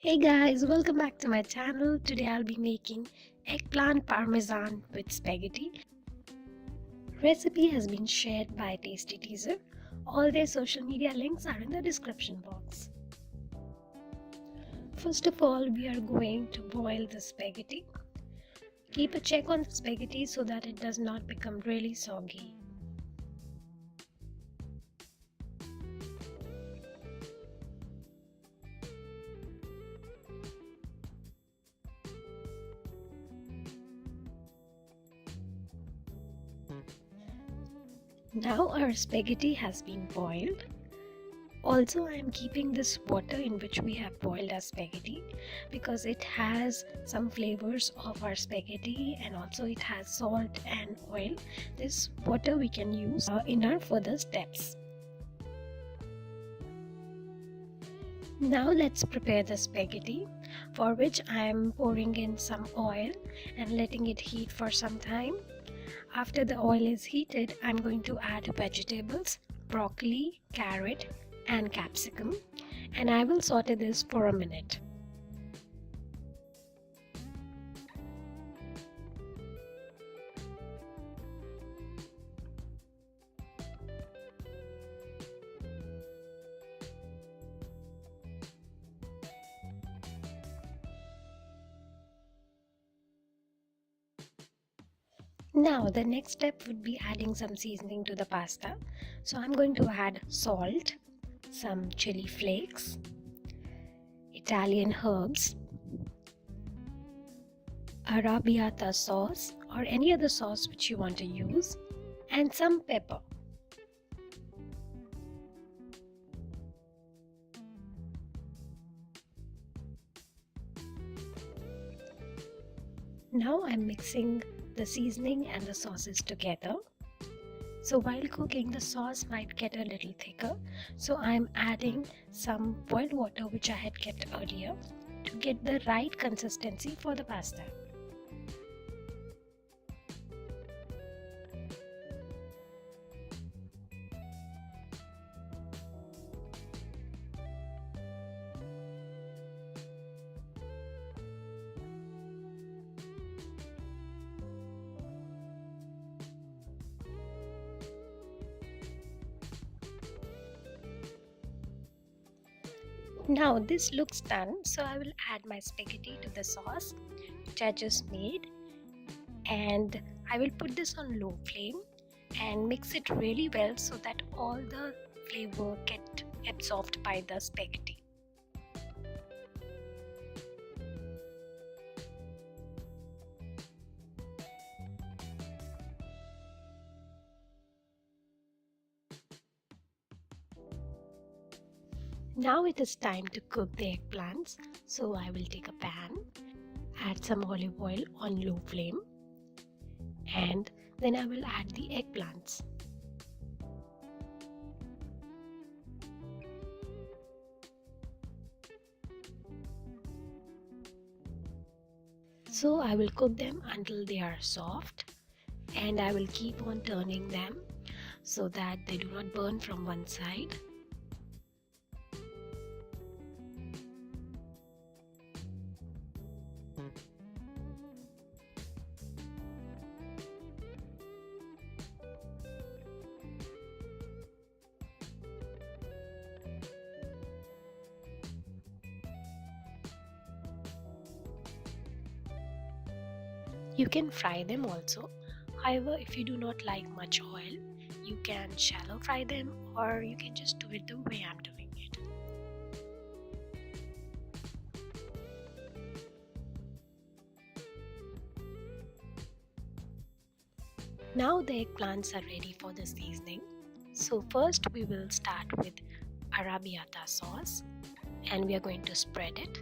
Hey guys, welcome back to my channel. Today I'll be making eggplant parmesan with spaghetti. Recipe has been shared by Tasty Teaser. All their social media links are in the description box. First of all, we are going to boil the spaghetti. Keep a check on the spaghetti so that it does not become really soggy. Now our spaghetti has been boiled. Also, I am keeping this water in which we have boiled our spaghetti because it has some flavors of our spaghetti and also it has salt and oil. This water we can use in our further steps. Now let's prepare the spaghetti, for which I am pouring in some oil and letting it heat for some time. After the oil is heated, I'm going to add vegetables, broccoli, carrot and capsicum, and I will saute this for a minute. Now the next step would be adding some seasoning to the pasta. So I'm going to add salt, some chili flakes, Italian herbs, arrabbiata sauce or any other sauce which you want to use, and some pepper. Now I'm mixing the seasoning and the sauces together. So while cooking, the sauce might get a little thicker, so I'm adding some boiled water which I had kept earlier to get the right consistency for the pasta. Now this looks done, so I will add my spaghetti to the sauce which I just made, and I will put this on low flame and mix it really well so that all the flavor get absorbed by the spaghetti. Now it is time to cook the eggplants, so I will take a pan, add some olive oil on low flame, and then I will add the eggplants. So I will cook them until they are soft, and I will keep on turning them so that they do not burn from one side. You can fry them also. However, if you do not like much oil, you can shallow fry them or you can just do it the way I'm doing it. Now the eggplants are ready for the seasoning. So first we will start with arrabbiata sauce and we are going to spread it.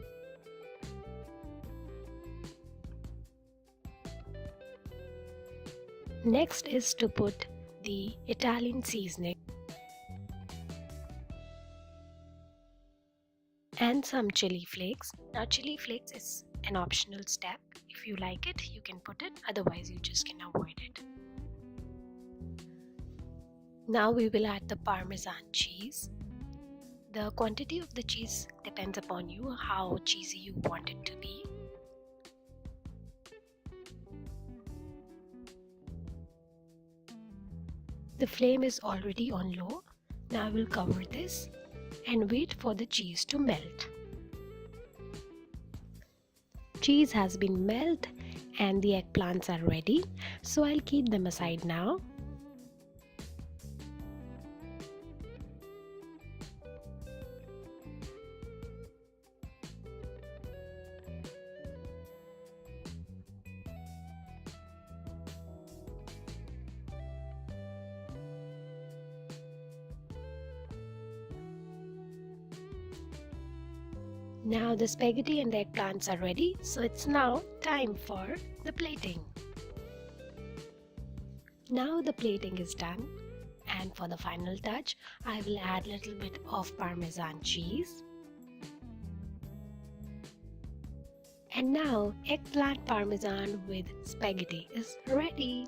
Next is to put the Italian seasoning and some chili flakes. Now chili flakes is an optional step. If you like it, you can put it, otherwise you just can avoid it. Now we will add the Parmesan cheese, The quantity of the cheese depends upon you, how cheesy you want it to be. The flame is already on low. Now I will cover this and wait for the cheese to melt. Cheese has been melted and the eggplants are ready, so I'll keep them aside now. Now the spaghetti and the eggplants are ready, so it's now time for the plating. Now the plating is done, and for the final touch, I will add a little bit of Parmesan cheese. And now eggplant Parmesan with spaghetti is ready.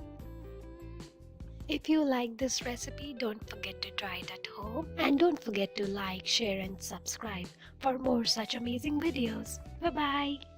If you like this recipe, don't forget to try it at home, and don't forget to like, share and subscribe for more such amazing videos. Bye bye.